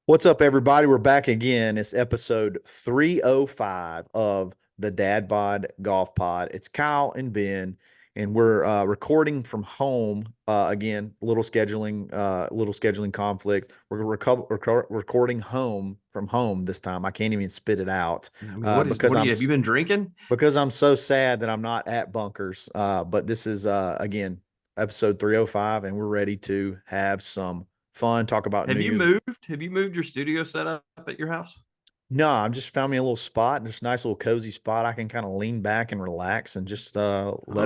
What's up, everybody? We're back again. It's episode 305 of the Dad Bod Golf Pod. It's Kyle and Ben, and we're recording from home again. Little scheduling conflict. Recording home from home this time. I can't even spit it out I mean, what is because what are you have you been drinking? I'm so sad that I'm not at Bunkers. But this is again episode 305, and we're ready to have some fun. Talk about Have New you Year's. moved? Have you moved your studio setup at your house? No, I'm just found me a little spot, just a nice little cozy spot I can kind of lean back and relax and just let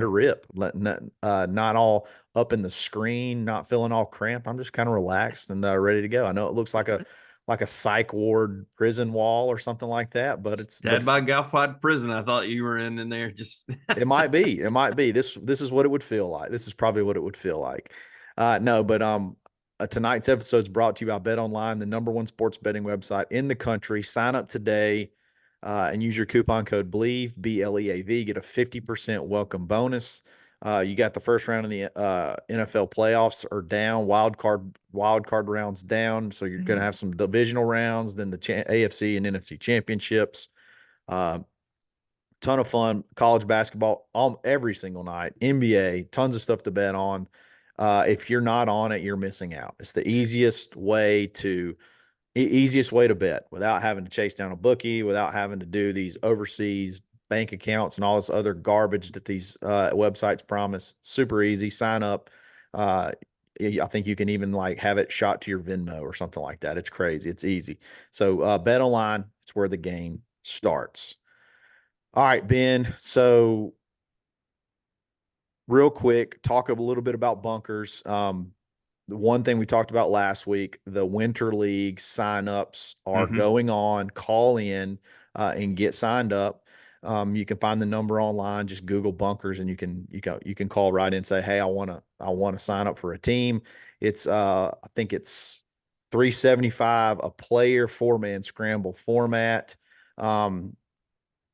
her Oh, rip. Not all up in the screen, not feeling all cramped. I'm just kind of relaxed and ready to go. I know it looks all right. like a psych ward prison wall or something like that, but It's Dad by Golf Pod Prison. I thought you were in there. Just it might be. It might be. This is what it would feel like. This is probably what it would feel like. No, but tonight's episode is brought to you by Bet Online, the number one sports betting website in the country. Sign up today and use your coupon code BLEAV, BLEAV. Get a 50% welcome bonus. You got the first round of the NFL playoffs are down. Wild card rounds down. So you're going to have some divisional rounds, then the AFC and NFC championships. Uh, Ton of fun. College basketball every single night. NBA, tons of stuff to bet on. If you're not on it, you're missing out. It's the easiest way to bet without having to chase down a bookie, without having to do these overseas bank accounts and all this other garbage that these websites promise. Super easy. Sign up. Uh, I think you can even like have it shot to your Venmo or something like that. It's crazy. It's easy. So bet online. It's where the game starts. All right, Ben. So, real quick, talk a little bit about bunkers. The one thing we talked about last week, the winter league signups are mm-hmm. going on. Call in and get signed up. You can find the number online. Just Google bunkers, and you can call right in and say, "Hey, I want to sign up for a team." It's I think it's 375 a player 4-man scramble format. Um,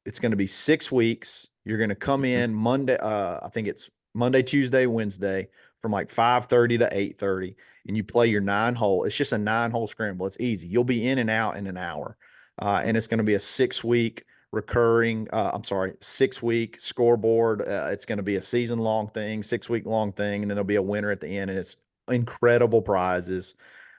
it's going to be 6 weeks. You're going to come Mm-hmm. in Monday. I think it's Monday, Tuesday, Wednesday from like 5:30 to 8:30, and you play your 9 hole. It's just a 9 hole scramble. It's easy. You'll be in and out in an hour, and it's going to be a 6 week recurring. I'm sorry, 6 week scoreboard. It's going to be a season long thing, 6 week long thing, and then there'll be a winner at the end, and it's incredible prizes.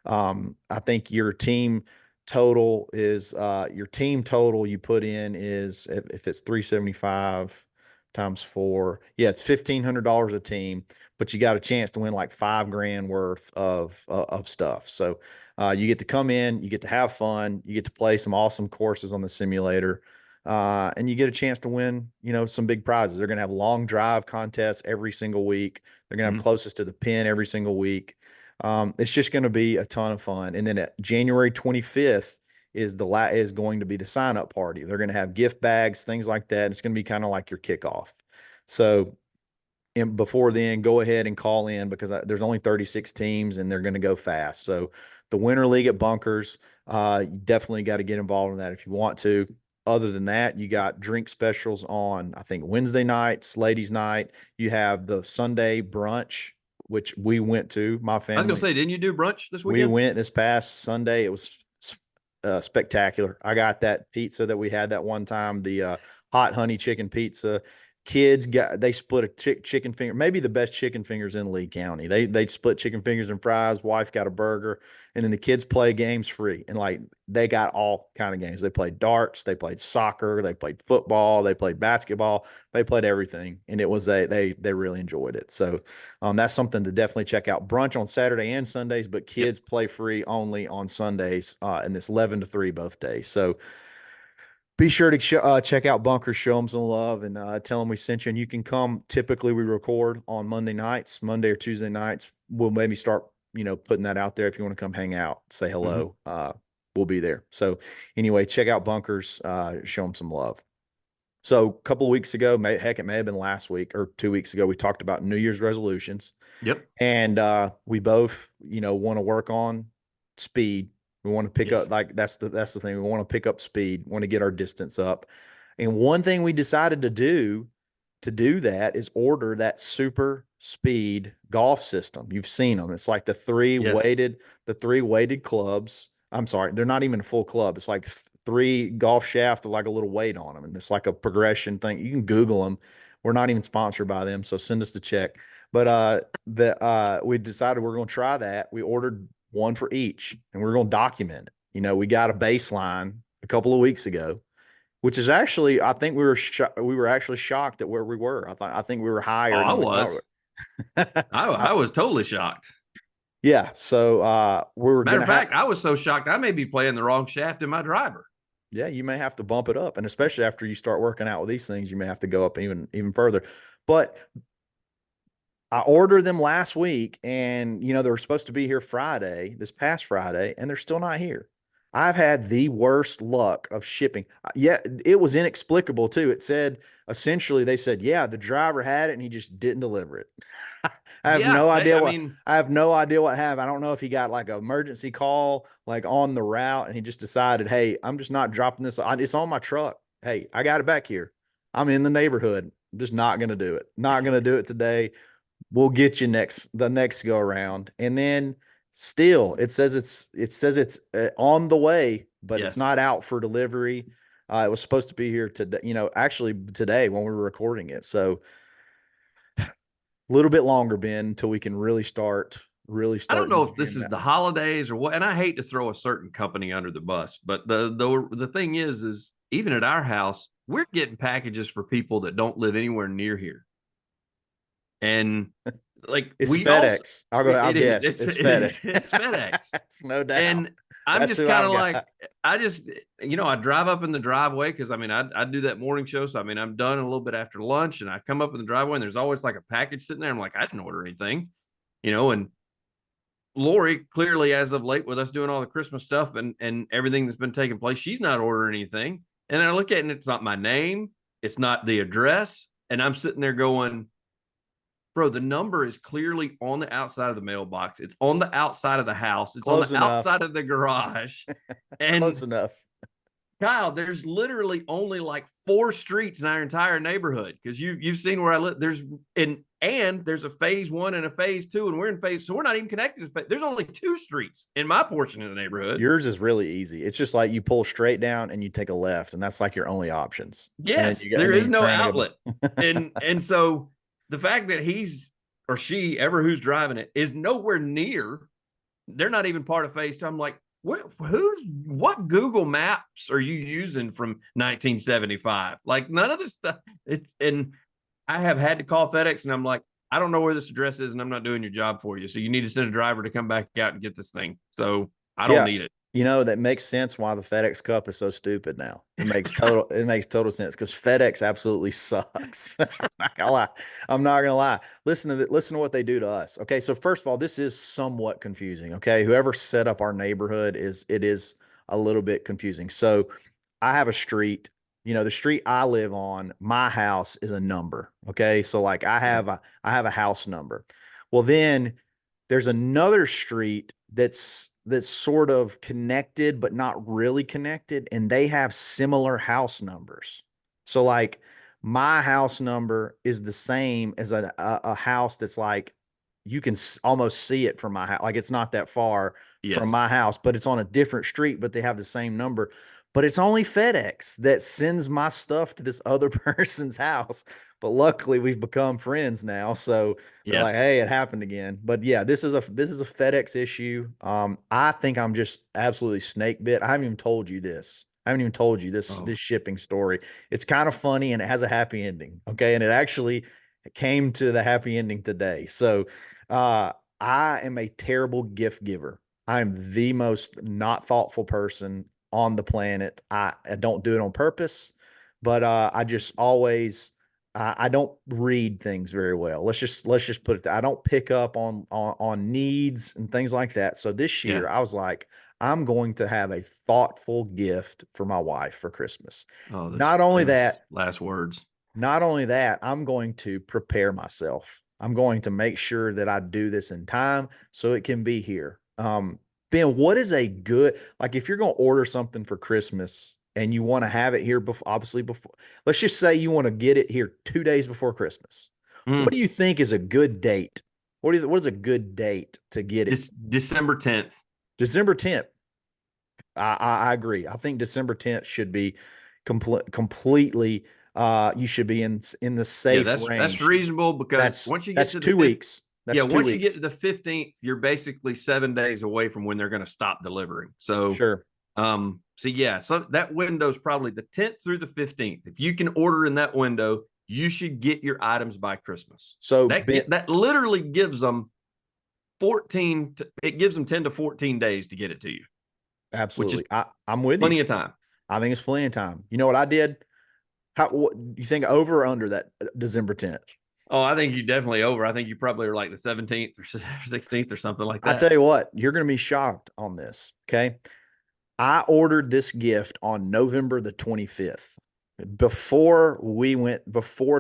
I think your team total you put in is if it's 375 times four, yeah, it's $1,500 a team, but you got a chance to win like 5 grand worth of stuff. So you get to come in, you get to have fun, you get to play some awesome courses on the simulator. And you get a chance to win, some big prizes. They're going to have long drive contests every single week. They're going to have Mm-hmm. closest to the pin every single week. It's just going to be a ton of fun. And then at January 25th is going to be the sign up party. They're going to have gift bags, things like that. It's going to be kind of like your kickoff. So before then, go ahead and call in because there's only 36 teams and they're going to go fast. So the Winter League at Bunkers, you definitely got to get involved in that if you want to. Other than that, you got drink specials on, I think, Wednesday nights, ladies' night. You have the Sunday brunch, which we went to, my I was gonna family. say, didn't you do brunch this We weekend? went this past Sunday. It was spectacular. I got that pizza that we had that one time, the hot honey chicken pizza. They split a chicken finger, maybe the best chicken fingers in Lee County. They split chicken fingers and fries. Wife got a burger, and then the kids play games free. And like they got all kind of games. They played darts, they played soccer, they played football, they played basketball, they played everything, and it was they really enjoyed it. So that's something to definitely check out. Brunch on Saturday and Sundays, but Yep. kids play free only on Sundays, and it's 11 to 3 both days. So be sure to check out Bunkers, show them some love, and tell them we sent you. And you can come. Typically, we record on Monday nights, Monday or Tuesday nights. We'll maybe start, putting that out there if you want to come hang out, say Mm-hmm. hello. We'll be there. So anyway, check out Bunkers, show them some love. So a couple of weeks ago, heck, it may have been last week or 2 weeks ago, we talked about New Year's resolutions. Yep. And we both, want to work on speed. We want to pick up Yes. like that's the thing. We want to pick up speed, want to get our distance up. And one thing we decided to do that is order that super speed golf system. You've seen them. It's like Yes. the three weighted clubs. I'm sorry, they're not even a full club. It's like three golf shafts with like a little weight on them, and it's like a progression thing. You can Google them. We're not even sponsored by them, so send us the check. But we decided we're going to try that. We ordered one for each, and we're going to document it. We got a baseline a couple of weeks ago, which is actually, I think we were actually shocked at where we were. I think we were Oh, higher I than we thought. was. I was totally shocked. Yeah, so we were Matter gonna of have. fact, I was so shocked I may be playing the wrong shaft in my driver. Yeah, you may have to bump it up, and especially after you start working out with these things, you may have to go up even further. But I ordered them last week, and they were supposed to be here Friday, this past Friday, and they're still not here. I've had the worst luck of shipping. Yeah, it was inexplicable too. It said essentially they said, yeah, the driver had it and he just didn't deliver it. I have Yeah, no idea I what mean, I have no idea what happened. I don't know if he got like an emergency call like on the route and he just decided, hey, I'm just not dropping this. It's on my truck. Hey, I got it back here. I'm in the neighborhood. I'm just not gonna do it. Not gonna do it today. We'll get you the next go around. And then still it says it's on the way, but it's yes. not out for delivery. It was supposed to be here today, actually today when we were recording it. So a little bit longer, Ben, until we can really I don't start know if this enjoying is that. the holidays or what, and I hate to throw a certain company under the bus, but the thing is even at our house, we're getting packages for people that don't live anywhere near here. And like It's we also FedEx. I'll it is guess. it's It's it FedEx. is it's FedEx. It's no doubt. And I'm That's just who kind I've of like, got. I just, I drive up in the driveway because I mean, I do that morning show. So I mean, I'm done a little bit after lunch and I come up in the driveway and there's always like a package sitting there. I'm like, I didn't order anything, and Lori, clearly, as of late, with us doing all the Christmas stuff and everything that's been taking place, she's not ordering anything. And I look at it and it's not my name, it's not the address. And I'm sitting there going, bro, the number is clearly on the outside of the mailbox. It's on the outside of the house. It's on Close the enough. outside of the garage. Close And enough. Kyle, there's literally only like 4 streets in our entire neighborhood because you've seen where I live. And there's a phase one and a phase two, and we're in phase, so we're not even connected. There's only 2 streets in my portion of the neighborhood. Yours is really easy. It's just like you pull straight down and you take a left, and that's like your only options. And then Yes, you got, there and then is you're no trying to outlet, go. and so the fact that he's or she, ever who's driving it, is nowhere near. They're not even part of phase two. I'm like, what Google Maps are you using from 1975? Like none of this stuff. And I have had to call FedEx and I'm like, I don't know where this address is and I'm not doing your job for you. So you need to send a driver to come back out and get this thing. So I don't Yeah. need it. That makes sense why the FedEx Cup is so stupid now. It makes total sense because FedEx absolutely sucks. I'm not gonna lie. I'm not gonna lie. Listen to what they do to us. Okay, so first of all, this is somewhat confusing. Okay, whoever set up our neighborhood is a little bit confusing. So I have a street. The street I live on, my house is a number. Okay, so like Okay. I have a house number. Well, then there's another street that's sort of connected but not really connected, and they have similar house numbers. So like my house number is the same as a house that's like you can almost see it from my house. Like it's not that far from Yes. my house, but it's on a different street, but they have the same number. But it's only FedEx that sends my stuff to this other person's house. But luckily we've become friends now. So they're like, Yes. hey, it happened again. But yeah, this is a FedEx issue. I think I'm just absolutely snake bit. I haven't even told you this. I haven't even told you this Oh, shipping story. It's kind of funny and it has a happy ending. Okay. And it actually came to the happy ending today. So uh I am a terrible gift giver. I am the most not thoughtful person on the planet. I don't do it on purpose, but I just always I don't read things very well. Let's just put it that I don't pick up on needs and things like that. So this yeah. year I was like, I'm going to have a thoughtful gift for my wife for Christmas. Oh, those Not only famous that, last words. not only that, I'm going to prepare myself. I'm going to make sure that I do this in time so it can be here. Ben, what is a good, like if you're going to order something for Christmas and you want to have it here before, obviously before, let's just say you want to get it here 2 days before Christmas. What Mm. do you think is a good date? What is a good date to get it? This December 10th. December 10th. I agree. I think December 10th should be completely. You should be in the Yeah, safe that's range. reasonable because once you get That's to the 2 weeks. yeah, That's two once you get weeks. to the 15th, you're basically 7 days away from when they're going to stop delivering. So, Sure. yeah, so that window is probably the 10th through the 15th. If you can order in that window, you should get your items by Christmas. So That literally gives them it gives them 10 to 14 days to get it to you, which is absolutely. I'm with you. plenty of time. I think it's plenty of time. You know what I did? What you think, over or under that December 10th? Oh, I think you definitely over. I think you probably are like the 17th or 16th or something like I that. tell you what, you're going to be shocked on this. Okay. I ordered this gift on November the 25th before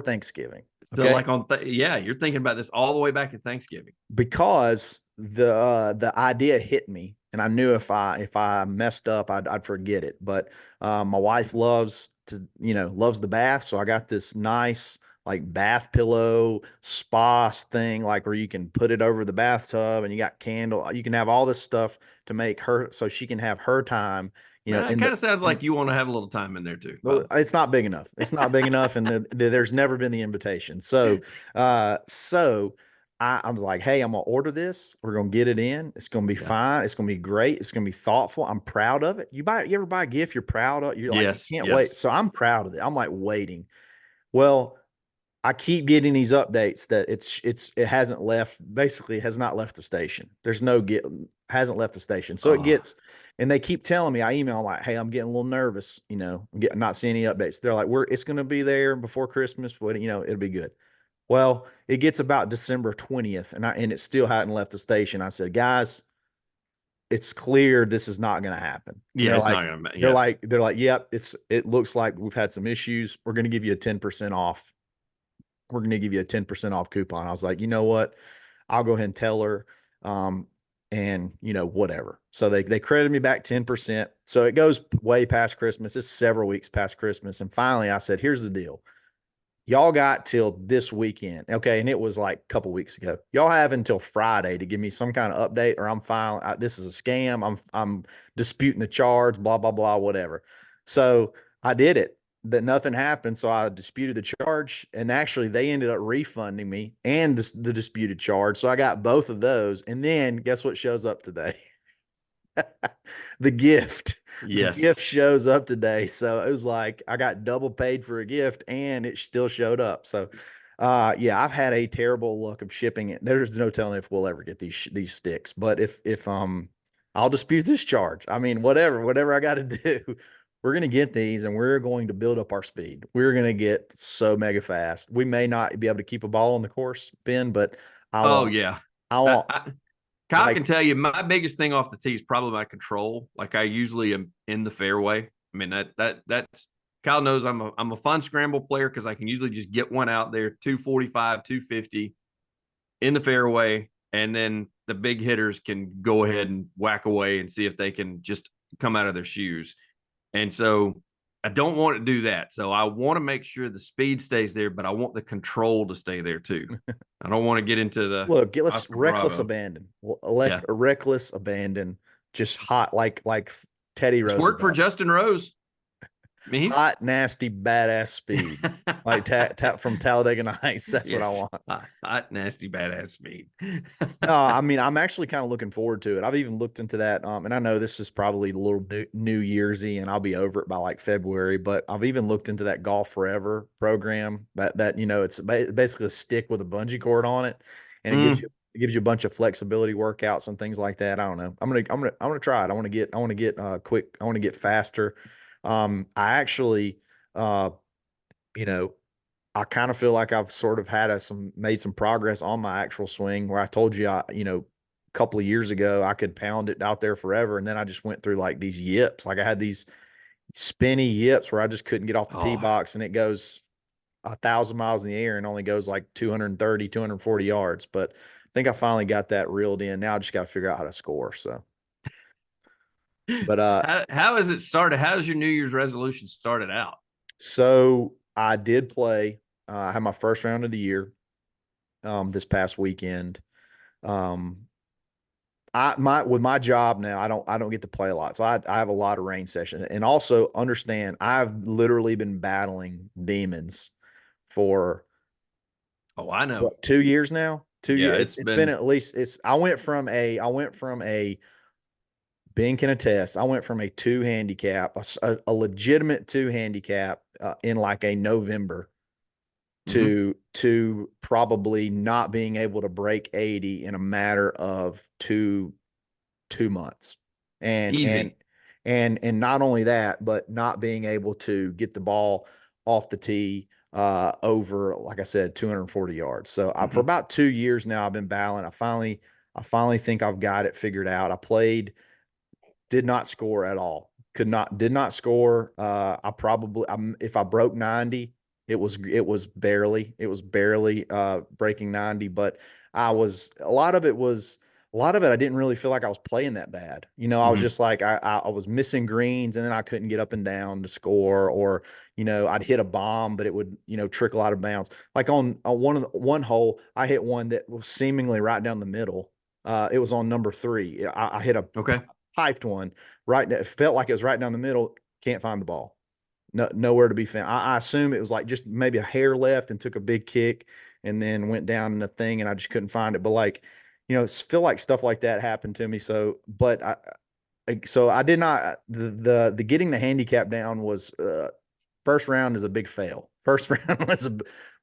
Thanksgiving. So Okay. like yeah, you're thinking about this all the way back at Thanksgiving. Because the idea hit me, and I knew if I messed up, I'd forget it. But my wife loves the bath, so I got this nice like bath pillow spa thing, like where you can put it over the bathtub, and you got candle. You can have all this stuff to make her so she can have her time. It In kind the of sounds in like you want to have a little time in there too, by well, it's not big enough. It's not big enough, and there's never been the invitation. So, I was like, "Hey, I'm gonna order this. We're gonna get it in. It's gonna be yeah. fine. It's gonna be great. It's gonna be thoughtful. I'm proud of it. You ever buy a gift you're proud of? You're like, you Yes, can't wait. yes. So I'm proud of it. I'm like waiting. Well, I keep getting these updates that it hasn't left, basically has not left the station. There's no get hasn't left the station. So it Oh, gets, and they keep telling me, I email them like, "Hey, I'm getting a little nervous, I'm getting not seeing any updates." They're like, it's going to be there before Christmas, but it'll be good. Well, it gets about December 20th, and it still hadn't left the station. I said, "Guys, it's clear this is not going to happen." And yeah, it's not gonna they're yeah. like, they're like, "Yep, it looks like we've had some issues. We're going to give you a 10% off. We're going to give you a 10% off coupon." I was like, "You know what? I'll go ahead and tell her." Um, and whatever. So they credited me back 10%. So it goes way past Christmas. It's several weeks past Christmas. And finally I said, "Here's the deal. Y'all got till this weekend." Okay. And it was like a couple weeks ago. "Y'all have until Friday to give me some kind of update, or I'm fine. This is a scam. I'm disputing the charge, blah, blah, blah, whatever." So I did it. That nothing happened. So I disputed the charge, and actually they ended up refunding me and the disputed charge. So I got both of those. And then guess what shows up today? The gift. The gift Yes. shows up today. So it was like I got double paid for a gift, and it still showed up. So yeah, I've had a terrible luck of shipping it. There's no telling if we'll ever get these sticks. But if I'll dispute this charge. I mean, whatever I got to do. We're going to get these, and we're going to build up our speed. We're going to get so mega fast. We may not be able to keep a ball on the course, Ben, but I Oh want yeah. I I, want I, Kyle like can tell you my biggest thing off the tee is probably my control. Like I usually am in the fairway. I mean that's Kyle knows I'm a fun scramble player because I can usually just get one out there 245, 250 in the fairway, and then the big hitters can go ahead and whack away and see if they can just come out of their shoes. And so I don't want to do that. So I want to make sure the speed stays there, but I want the control to stay there too. I don't want to get into the look, let's Oscar Bravo. Yeah. reckless abandon, just hot like Teddy It's worked for Roosevelt. Justin Rose. I mean, he's Hot, nasty, badass speed. Like from Talladega Nights. That's what I yes, want. hot, nasty, badass speed. No, I mean, I'm actually kind of looking forward to it. I've even looked into that. And I know this is probably a little New Year'sy, and I'll be over it by like February, but I've even looked into that Golf Forever program that, it's basically a stick with a bungee cord on it. And Mm, it gives you a bunch of flexibility workouts and things like that. I don't know. I'm gonna try it. I want to get quick. I want to get faster. I actually, uh, you know, I kind of feel like I've sort of made some progress on my actual swing, where I told you, a couple of years ago I could pound it out there forever. And then I just went through like these yips. Like I had these spinny yips where I just couldn't get off the tee oh, box, and it goes 1,000 miles in the air and only goes like 230, 240 yards. But I think I finally got that reeled in. Now I just got to figure out how to score. So, but, how has it started? How's your New Year's resolution started out? so I did play, I had my first round of the year, this past weekend. Um, with my job now, I don't get to play a lot. So I have a lot of range sessions. And also understand I've literally been battling demons for Oh, I know. what, 2 years now? 2 years. Yeah, It's been at least I went from a Ben can attest. I went from a two handicap, a legitimate two handicap in like a November hmm to probably not being able to break 80 in a matter of 2 months. And and Easy. and not only that, but not being able to get the ball off the tee over, like I said, 240 yards. So for hmm about 2 years now, I've been battling. I finally think I've got it figured out. I played, did not score at all. Did not score. If I broke 90, it was barely breaking 90, but a lot of it I didn't really feel like I was playing that bad. I was hmm just like I was missing greens and then I couldn't get up and down to score, or I'd hit a bomb but it would trickle out of bounds. Like on one hole, I hit one that was seemingly right down the middle. It was on number three. I hit a Okay. piped one right. It felt like it was right down the middle. Can't find the ball. No, nowhere to be found. I assume it was like just maybe a hair left and took a big kick and then went down in the thing and I just couldn't find it. But like, feel like stuff like that happened to me. So, but I did not the getting the handicap down was first round is a big fail. First round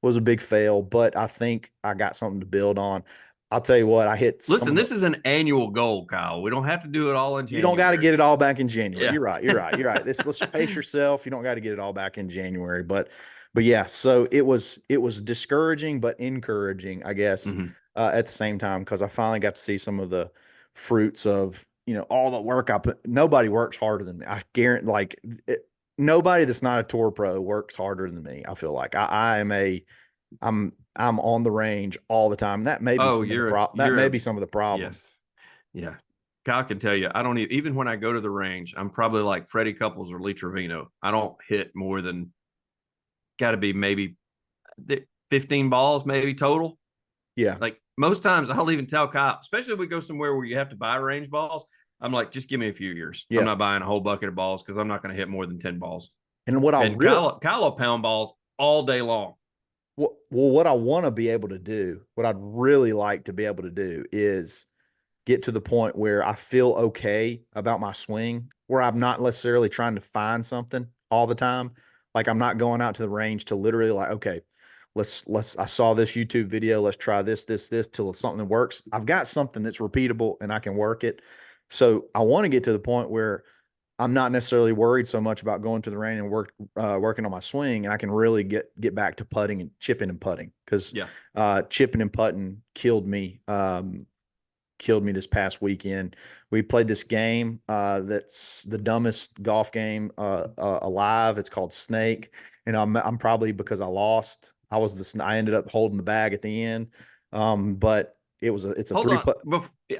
was a big fail, but I think I got something to build on. I'll tell you what, I hit some Listen, of the. this is an annual goal, Kyle. We don't have to do it all in You don't got to January. get it all back in January. Yeah. You're right. You're right. You're right. Let's pace yourself. You don't got to get it all back in January, but yeah. So it was discouraging but encouraging, I guess, hmm at the same time, because I finally got to see some of the fruits of all the work I put. Nobody works harder than me. I guarantee, like nobody that's not a tour pro works harder than me. I feel like I am a I'm on the range all the time. That may be Oh, some of the that may be some of the problem. yes. Yeah. Kyle can tell you, I don't even when I go to the range, I'm probably like Freddie Couples or Lee Trevino. I don't hit more than got to be maybe 15 balls, maybe total. Yeah. Like most times, I'll even tell Kyle, especially if we go somewhere where you have to buy range balls. I'm like, just give me a few years. I'm Yeah. not buying a whole bucket of balls because I'm not going to hit more than 10 balls. And what I And really Kyle will pound balls all day long. what I want to be able to do, what I'd really like to be able to do is get to the point where I feel okay about my swing, where I'm not necessarily trying to find something all the time. Like I'm not going out to the range to literally like, okay, I saw this YouTube video, let's try this till something works. I've got something that's repeatable and I can work it. So I want to get to the point where I'm not necessarily worried so much about going to the range and working on my swing, and I can really get back to putting and chipping and putting, because Yeah. chipping and putting killed me this past weekend. We played this game that's the dumbest golf game alive. It's called Snake, and I'm probably, because I lost. I ended up holding the bag at the end, but it's a Hold three on. putt.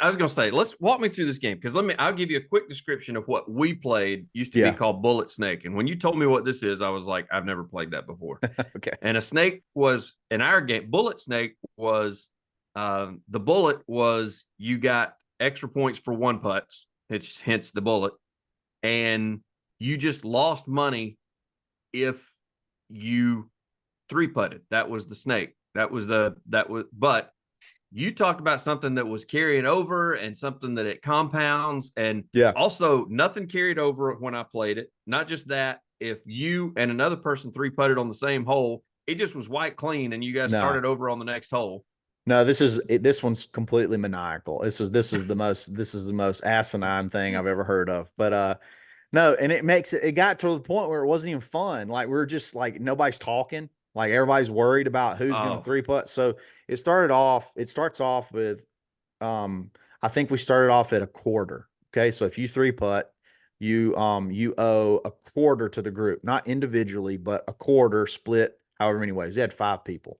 I was going to say, let's walk me through this game because I'll give you a quick description of what we played. Used to be Yeah. called Bullet Snake. And when you told me what this is, I was like, I've never played that before. Okay. And a snake was in our game. Bullet Snake was the bullet was you got extra points for one putts, it's hence the bullet. And you just lost money if you three putted. That was the snake. But you talked about something that was carrying over and something that it compounds. And Yeah. also, nothing carried over when I played it. Not just that, if you and another person three putted on the same hole, it just was white clean and you guys No. started over on the next hole. No, this one's completely maniacal. This is the most asinine thing I've ever heard of. But no, and it got to the point where it wasn't even fun. Like we are just like nobody's talking. Like everybody's worried about who's going to Oh, three putt. So it starts off with I think we started off at a quarter. Okay. So if you three putt, you owe a quarter to the group, not individually, but a quarter split however many ways. We had 5 people.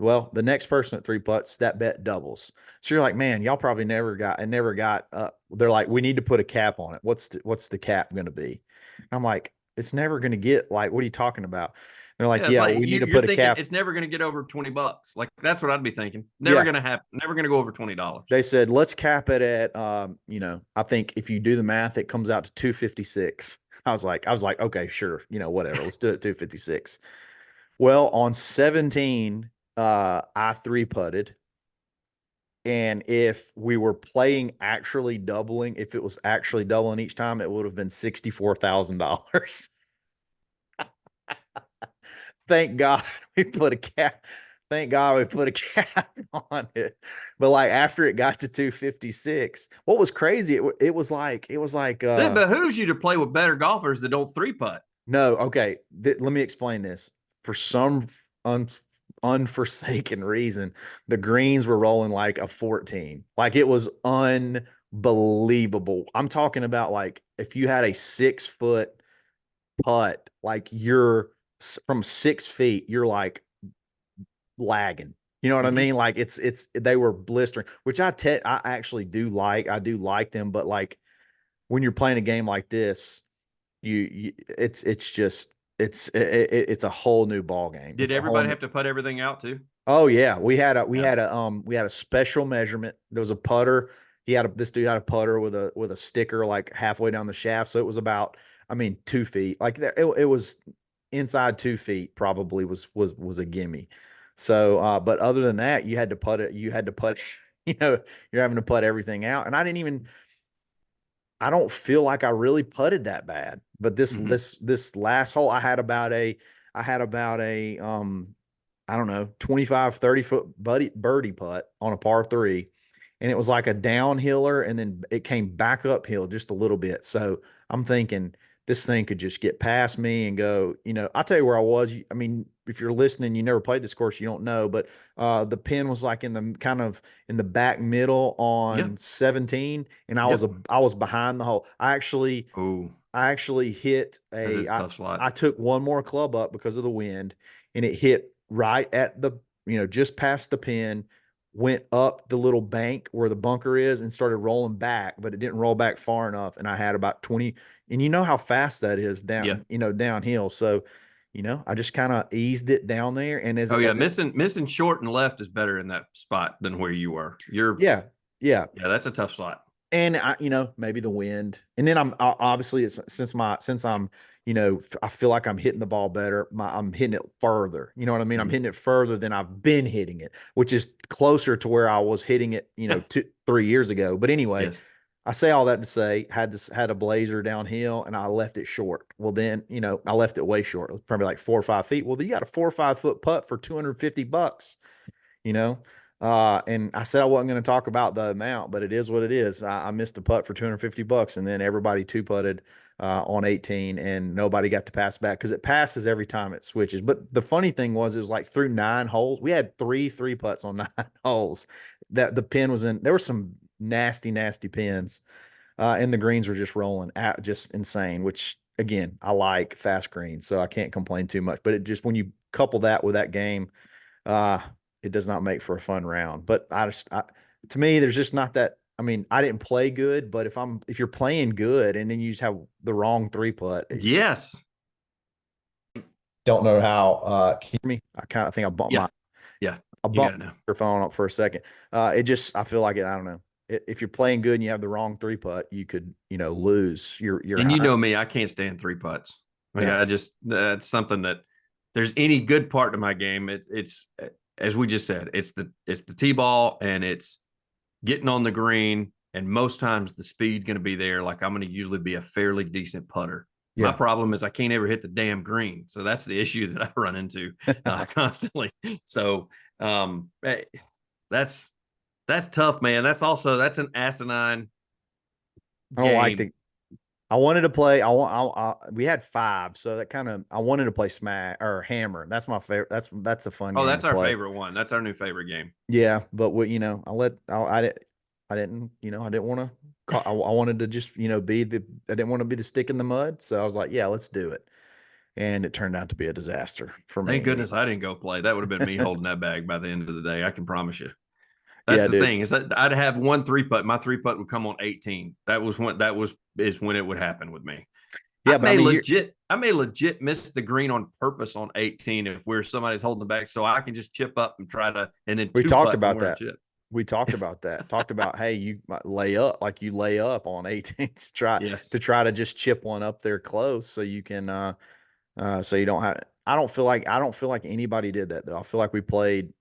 Well, the next person at three putts, that bet doubles. So you're like, man, y'all probably never got. They're like, we need to put a cap on it. What's the cap going to be? And I'm like, it's never going to get, like, what are you talking about? They're like, Yeah, it's yeah, like we need to you're put a thinking cap. it's never going to get over $20. Like that's what I'd be thinking. Never Yeah. going to happen. Never going to go over $20. They said, let's cap it at, I think if you do the math, it comes out to 256. I was like, okay, sure. Whatever. Let's do it 256. Well, on 17, I three putted. And if we were playing actually doubling, if it was actually doubling each time, it would have been $64,000. Thank God we put a cap. Thank God we put a cap on it. But like after it got to 256, what was crazy, it was like So it behooves you to play with better golfers that don't three putt. no, okay. Let me explain this. For some un unforsaken reason, the greens were rolling like a 14. Like it was unbelievable. I'm talking about like if you had a 6 foot putt, like you're from 6 feet, you're like lagging. You know what I Mm-hmm. mean? Like it's they were blistering, which I actually do like. I do like them, but like when you're playing a game like this, you it's just it's a whole new ball game. Did It's a whole everybody new. have to put everything out too? Oh yeah, we had a we Yeah. had a we had a special measurement. There was a putter. This dude had a putter with a sticker like halfway down the shaft, so it was about, I mean, 2 feet. Like it was inside 2 feet probably was a gimme. So but other than that, you had to put it. You had to put, you're having to put everything out, and I don't feel like I really putted that bad. But this Mm-hmm. this this last hole, I had about a I don't know, 25, 30 foot birdie putt on a par three. And it was like a downhiller and then it came back uphill just a little bit. So I'm thinking this thing could just get past me and go, I'll tell you where I was. I mean, if you're listening, you never played this course, you don't know, but the pin was like in the kind of in the back middle Yeah. on 17, and Yep. I was behind the hole. Oh, I actually hit that a is a tough slot. I took one more club up because of the wind, and it hit right at the, just past the pin, went up the little bank where the bunker is and started rolling back, but it didn't roll back far enough. And I had about 20, and you know how fast that is Yeah. downhill. So, I just kind of eased it down there. And Oh yeah. as it, Missing short and left is better in that spot than where you were. yeah, yeah. Yeah, that's a tough slot. And maybe the wind, and then obviously it's since I'm, I feel like I'm hitting the ball better. I'm hitting it further. You know what I mean? I'm Mhm. hitting it further than I've been hitting it, which is closer to where I was hitting it, 3 years ago. But anyway, Yes. I say all that to say, had a blazer downhill and I left it short. Well, then, I left it way short. It was probably like 4 or 5 feet. Well, you got a 4 or 5 foot putt for $250, you know. And I said I wasn't going to talk about the amount, but it is what it is. I missed the putt for $250, and then everybody two putted on 18, and nobody got to pass back because it passes every time it switches. But the funny thing was, it was like through 9 holes. We had three putts on 9 holes. That the pin was in. There were some nasty, nasty pins, and the greens were just rolling out, just insane. Which again, I like fast greens, so I can't complain too much. But it just when you couple that with that game, uh, it does not make for a fun round. But to me, there's just not that. I mean, I didn't play good, but if you're playing good and then you just have the wrong three putt, Yes. don't know how. Can you hear me? I kind of think Yeah. Yeah. I You got bumped to know. your phone up for a second. I feel like it. I don't know. If you're playing good and you have the wrong three putt, you could, lose your And you higher. know me, I can't stand three putts. Like Yeah, I just that's something that there's any good part to my game. It's as we just said, it's the tee ball and it's getting on the green. And most times the speed's going to be there. Like I'm going to usually be a fairly decent putter. My yeah. problem is I can't ever hit the damn green. So that's the issue that I run into constantly. So hey, that's that's tough, man. That's an asinine I don't like game. to. I wanted to play. We had five, so that kind of. I wanted to play smash or hammer. That's my favorite. That's a fun Oh, game to that's our play. favorite one. That's our new favorite game. Yeah, but what I didn't. I didn't want to. I wanted to just be the. I didn't want to be the stick in the mud, so I was like, yeah, let's do it. And it turned out to be a disaster for Thank me goodness anyway. I didn't go play. That would have been me holding that bag by the end of the day. I can promise you. That's Yeah, the dude. thing is that I'd have one three putt. My three putt would come on 18. That was when is when it would happen with me. Yeah, but I mean, I may legit miss the green on purpose on 18 if we're somebody's holding the back, so I can just chip up and try to, and then we two talked putt from about where I that. chip. We talked about that. Talked about, hey, you might lay up like you lay up on 18 Yes. to try to just chip one up there close so you can so you don't have. I don't feel like anybody did that though. I feel like we played,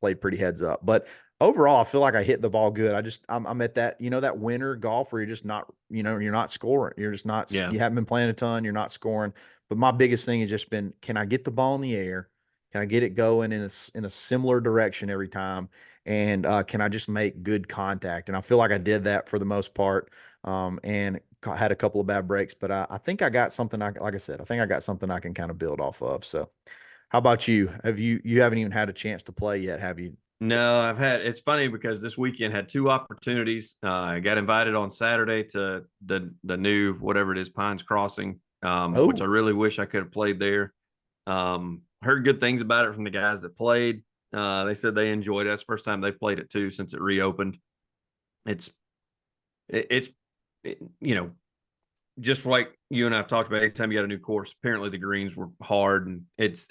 played pretty heads up. But overall, I feel like I hit the ball good. I'm at that, that winter golf where you're just not, you're not scoring. You're just not, Yeah. you haven't been playing a ton. You're not scoring. But my biggest thing has just been, can I get the ball in the air? Can I get it going in a similar direction every time? And can I just make good contact? And I feel like I did that for the most part. And had a couple of bad breaks, but I think I got something. Like I said, I think I got something I can kind of build off of. So, how about you? You haven't even had a chance to play yet, have you? No, it's funny because this weekend had two opportunities. I got invited on Saturday to the new, whatever it is, Pines Crossing, which I Oh, really wish I could have played there. Heard good things about it from the guys that played. They said they enjoyed it. That's the first time they've played it too since it reopened. It's it's just like you and I've talked about. Anytime you got a new course, apparently the greens were hard, and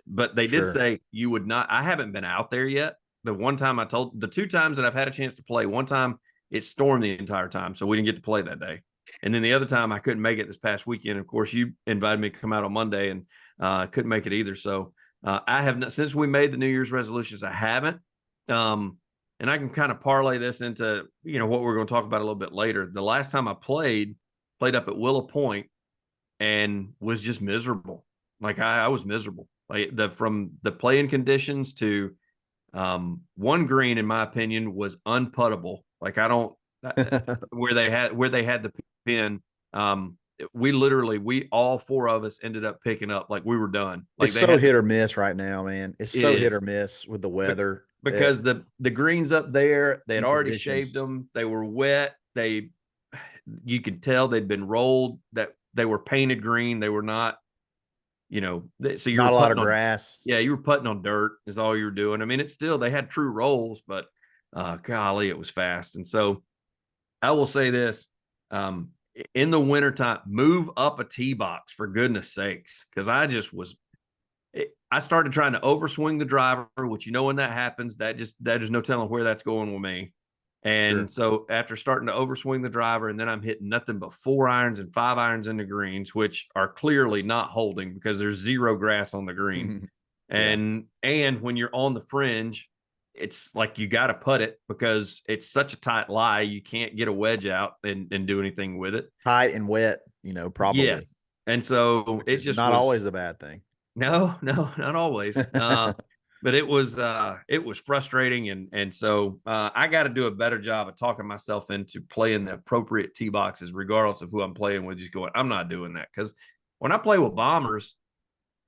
but they did sure. say you would not. I haven't been out there yet. The two times that I've had a chance to play, one time it stormed the entire time, so we didn't get to play that day. And then the other time I couldn't make it this past weekend. Of course, you invited me to come out on Monday, and couldn't make it either. So I have not, since we made the New Year's resolutions. I haven't. And I can kind of parlay this into what we're going to talk about a little bit later. The last time I played up at Willow Point and was just miserable. Like I was miserable. Like from the playing conditions to one green, in my opinion, was unputtable. Like I don't where they had the pin. We all four of us ended up picking up like we were done. Like It's they so had hit or miss right now, man. It's it so hit or is miss with the but weather because the greens up there, they had and already shaved conditions. them. They were wet. You could tell they'd been rolled. That they were painted green. They were not, so you were Not a lot putting of on, grass. yeah, you were putting on dirt is all you were doing. I mean, it's still, they had true rolls, but golly, it was fast. And so I will say this, um, in the wintertime, move up a tee box for goodness sakes. Cause I started trying to overswing the driver, which, when that happens, that is no telling where that's going with me. And Sure. so after starting to overswing the driver, and then I'm hitting nothing but 4 irons and 5 irons in the greens, which are clearly not holding because there's zero grass on the green. Yeah. And when you're on the fringe, it's like you got to putt it because it's such a tight lie. You can't get a wedge out and do anything with it. Tight and wet, Yes. probably, And so which it is just not was. always a bad thing. No, no, not always. But it was frustrating, and so I got to do a better job of talking myself into playing the appropriate tee boxes, regardless of who I'm playing with. Just going, I'm not doing that because when I play with bombers,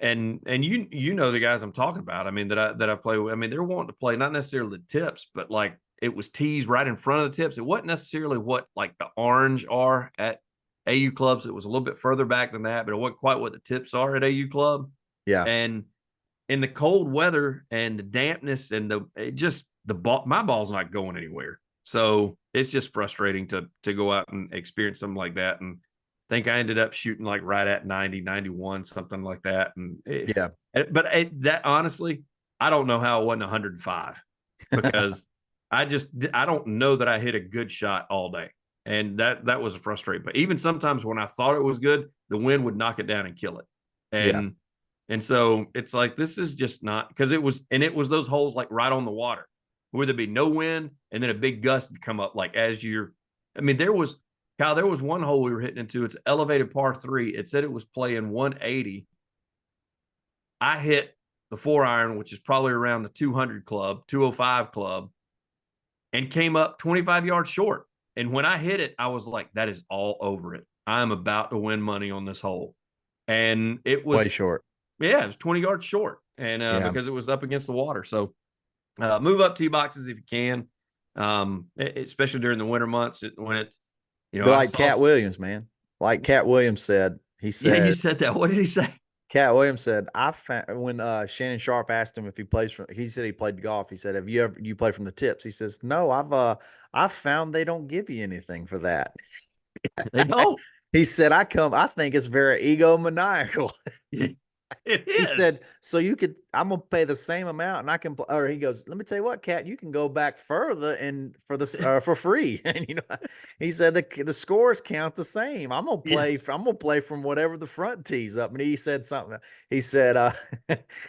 and the guys I'm talking about. I mean that I play with. I mean they're wanting to play not necessarily the tips, but like it was tees right in front of the tips. It wasn't necessarily what like the orange are at AU clubs. It was a little bit further back than that, but it wasn't quite what the tips are at AU club. Yeah. And in the cold weather and the dampness and the ball, my ball's not going anywhere. So it's just frustrating to go out and experience something like that. And I think I ended up shooting like right at 90, 91, something like that. Yeah. That honestly, I don't know how it wasn't 105 because I don't know that I hit a good shot all day. And that was frustrating. But even sometimes when I thought it was good, the wind would knock it down and kill it. Yeah. And so it's like this is just not because it was those holes like right on the water where there'd be no wind and then a big gust would come up like as you're. I mean, there was one hole we were hitting into. It's elevated par three. It said it was playing 180. I hit the 4 iron, which is probably around the 200 club, 205 club, and came up 25 yards short. And when I hit it, I was like, that is all over it. I'm about to win money on this hole. And it Way was, short. yeah, it was 20 yards short. And Yeah. because it was up against the water. So move up tee boxes if you can, especially during the winter months when it's, Be I like saw, Cat Williams, man. Like Cat Williams said, he yeah, you said, said that. What did he say? Cat Williams said, I found when Shannon Sharp asked him if he plays from, he said he played golf. He said, have you play from the tips? He says, no, I've found they don't give you anything for that. They don't. He said, I think it's very egomaniacal. It He said, is. so I'm gonna pay the same amount and I can, or he goes, let me tell you what, Cat, you can go back further and for this, for free. And he said the scores count the same. Yes. I'm gonna play from whatever the front tee's up. And he said something, he said,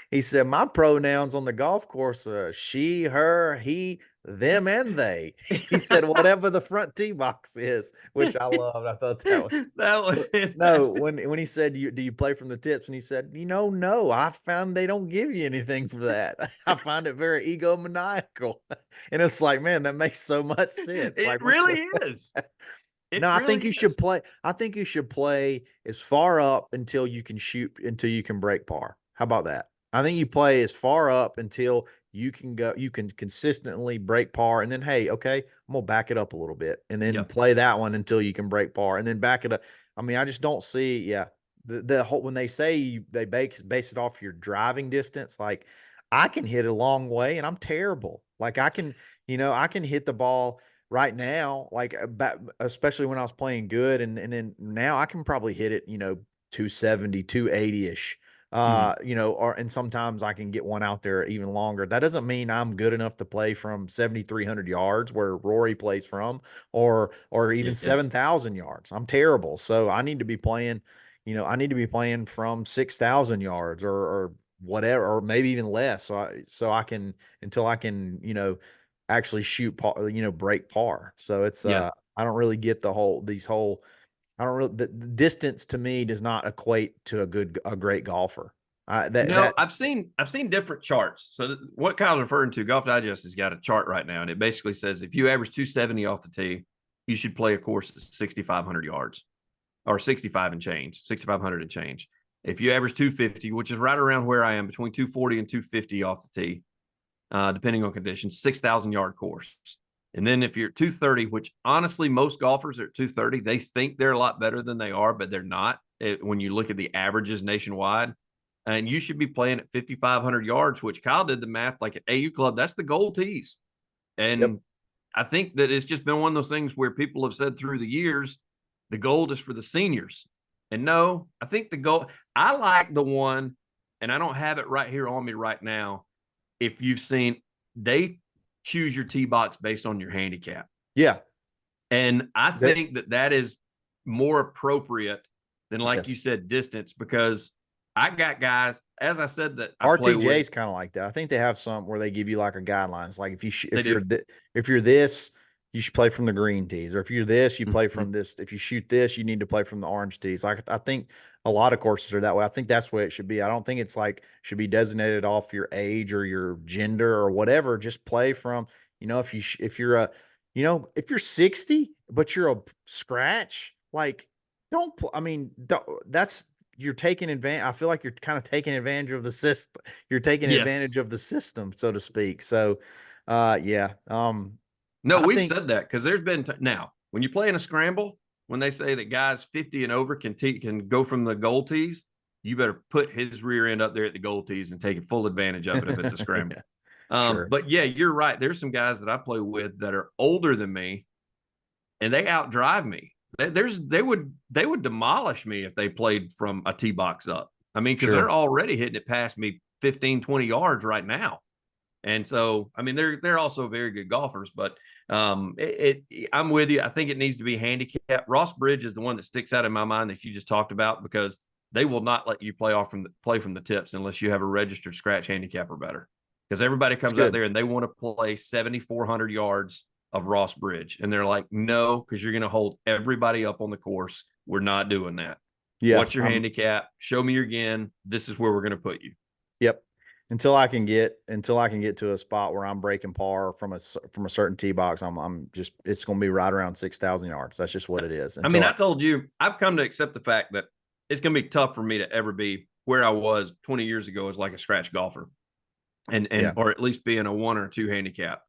he said, my pronouns on the golf course are she, her, he, them, and they. He said, whatever the front tee box is, which I loved. I thought that was, That was no, fantastic. when he said, do you play from the tips? And he said, no, I found they don't give you anything for that. I find it very egomaniacal. And it's like, man, that makes so much sense. It Like, what's really is. It no, I think really you should is. play. I think you should play as far up until you can shoot until you can break par. How about that? I think you play as far up until you can consistently break par, and then hey, okay, I'm gonna back it up a little bit, and then Yep. play that one until you can break par, and then back it up. I mean, I just don't see, yeah, the whole when they say they base it off your driving distance, like I can hit a long way, and I'm terrible. Like I can hit the ball right now, like especially when I was playing good, and then now I can probably hit it, 270, 280 ish. Mhm. Or and sometimes I can get one out there even longer. That doesn't mean I'm good enough to play from 7,300 yards where Rory plays from, or even Yes. 7,000 yards. I'm terrible. So I need to be playing from 6,000 yards or whatever, or maybe even less. So I can until I can, actually shoot par, break par. So it's Yeah. I don't really get I don't really the distance to me does not equate to a great golfer. I that that I've seen different charts. So what Kyle's referring to, Golf Digest has got a chart right now, and it basically says if you average 270 off the tee, you should play a course at 6,500 yards or 65 and change, 6,500 and change. If you average 250, which is right around where I am, between 240 and 250 off the tee, depending on conditions, 6,000 yard course. And then if you're at 230, which honestly, most golfers are at 230, they think they're a lot better than they are, but they're not when you look at the averages nationwide. And you should be playing at 5,500 yards, which Kyle did the math like at AU Club. That's the goal tees. Yep. And I think that it's just been one of those things where people have said through the years, the gold is for the seniors. And no, I think the gold, I like the one, and I don't have it right here on me right now. If you've seen, they choose your tee box based on your handicap. Yeah. And I That think that that is more appropriate than, like you yes. said, distance, because I got guys, as I said, that I play RTJ with. is kind of like that. I think they have some where they give you like a guidelines. Like They do. if you're this, you should play from the green tees, or if you're this, you play Mhm. from this. If you shoot this, you need to play from the orange tees. Like I think a lot of courses are that way. I think that's the way it should be. I don't think it's like should be designated off your age or your gender or whatever. Just play from, if you're if you're 60 but you're a scratch, like don't I mean, that's you're taking advantage. I feel like you're kind of taking advantage of the system. You're taking Yes. advantage of the system, so to speak. So, yeah. No, I we've think said that because there's been now when you play in a scramble, when they say that guys 50 and over can go from the goal tees, you better put his rear end up there at the goal tees and take full advantage of it if it's a scramble. yeah, sure, But yeah, you're right. There's some guys that I play with that are older than me, and they outdrive me. They would demolish me if they played from a tee box up. I mean, because they're sure. already hitting it past me 15, 20 yards right now. And so, I mean, they're also very good golfers, but I'm with you. I think it needs to be handicapped. Ross Bridge is the one that sticks out in my mind that you just talked about, because they will not let you play from the tips unless you have a registered scratch handicap or better. Because everybody It's comes out good. there and they want to play 7,400 yards of Ross Bridge, and they're like, no, because you're going to hold everybody up on the course. We're not doing that. Yeah, What's your handicap? Show me your again. This is where we're going to put you. yep. Until I can get to a spot where I'm breaking par from a certain tee box, I'm just it's going to be right around 6,000 yards. That's just what it is. I mean, Until I I told you, I've come to accept the fact that it's going to be tough for me to ever be where I was 20 years ago as like a scratch golfer, and yeah, or at least being a one or two handicap.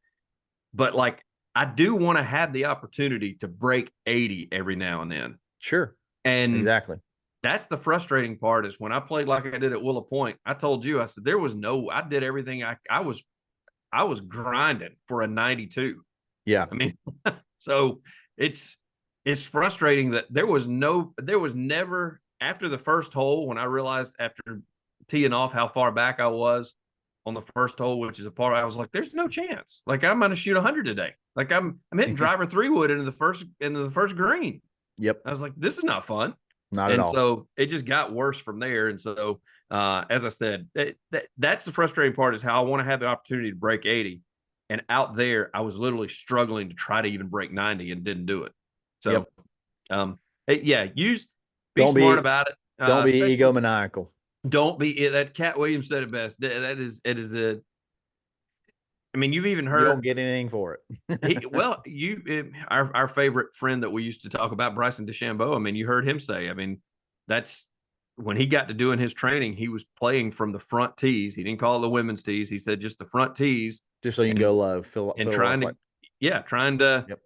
But like, I do want to have the opportunity to break 80 every now and then. sure, And exactly, that's the frustrating part, is when I played like I did at Willow Point, I told you, I said, I did everything. I was grinding for a 92. yeah. I mean, so it's, it's frustrating that there was never after the first hole when I realized after teeing off how far back I was on the first hole, which is a par. I was like, "There's no chance. Like I'm going to shoot 100 today. Like I'm hitting driver 3-wood into the first green." Yep. I was like, "This is not fun." Not at And all. so it just got worse from there. And so, as I said, that's the frustrating part is how I want to have the opportunity to break 80. And out there, I was literally struggling to try to even break 90 and didn't do it. So, Yep. yeah, be Don't smart be about it, don't be especially egomaniacal. don't be that. Cat Williams said it best. It is the. I mean, you've even You don't heard get anything for it. our favorite friend that we used to talk about, Bryson DeChambeau. I mean, you heard him say. I mean, that's when he got to doing his training. He was playing from the front tees. He didn't call it the women's tees. He said just the front tees, Just so you can and go low. and Feel trying less to, like. yeah, trying to Yep.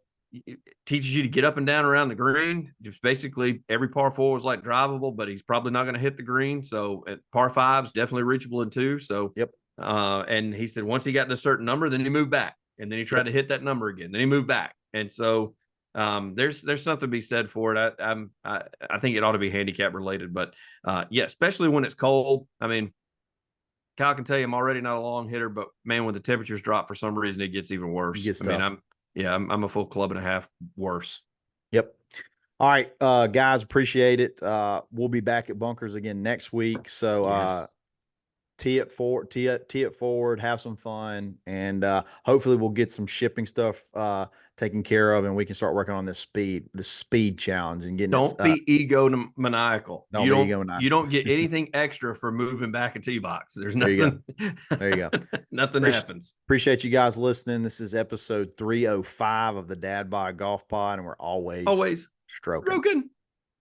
teaches you to get up and down around the green. Just basically every par four is like drivable, but he's probably not going to hit the green. So at par fives, definitely reachable in two. So, Yep. and he said once he got to a certain number, then he moved back, and then he tried Yep. to hit that number again. Then he moved back, and so there's something to be said for it. I think it ought to be handicap related, but yeah, especially when it's cold. I mean, Kyle can tell you I'm already not a long hitter, but man, when the temperatures drop for some reason, it gets even It worse. gets I mean, tough. I'm a full club and a half worse. Yep. All right, guys, appreciate it. We'll be back at Bunkers again next week. So Yes. tee it forward, have some fun, and hopefully we'll get some shipping stuff taken care of, and we can start working on the speed challenge, and getting it. Don't be maniacal. Don't be ego You maniacal. don't get anything extra for moving back a tee box. There's There you go. nothing. There you go. Nothing Appreciate, happens. appreciate you guys listening. This is episode 305 of the Dad Bod Golf Pod, and we're always Always stroking. broken.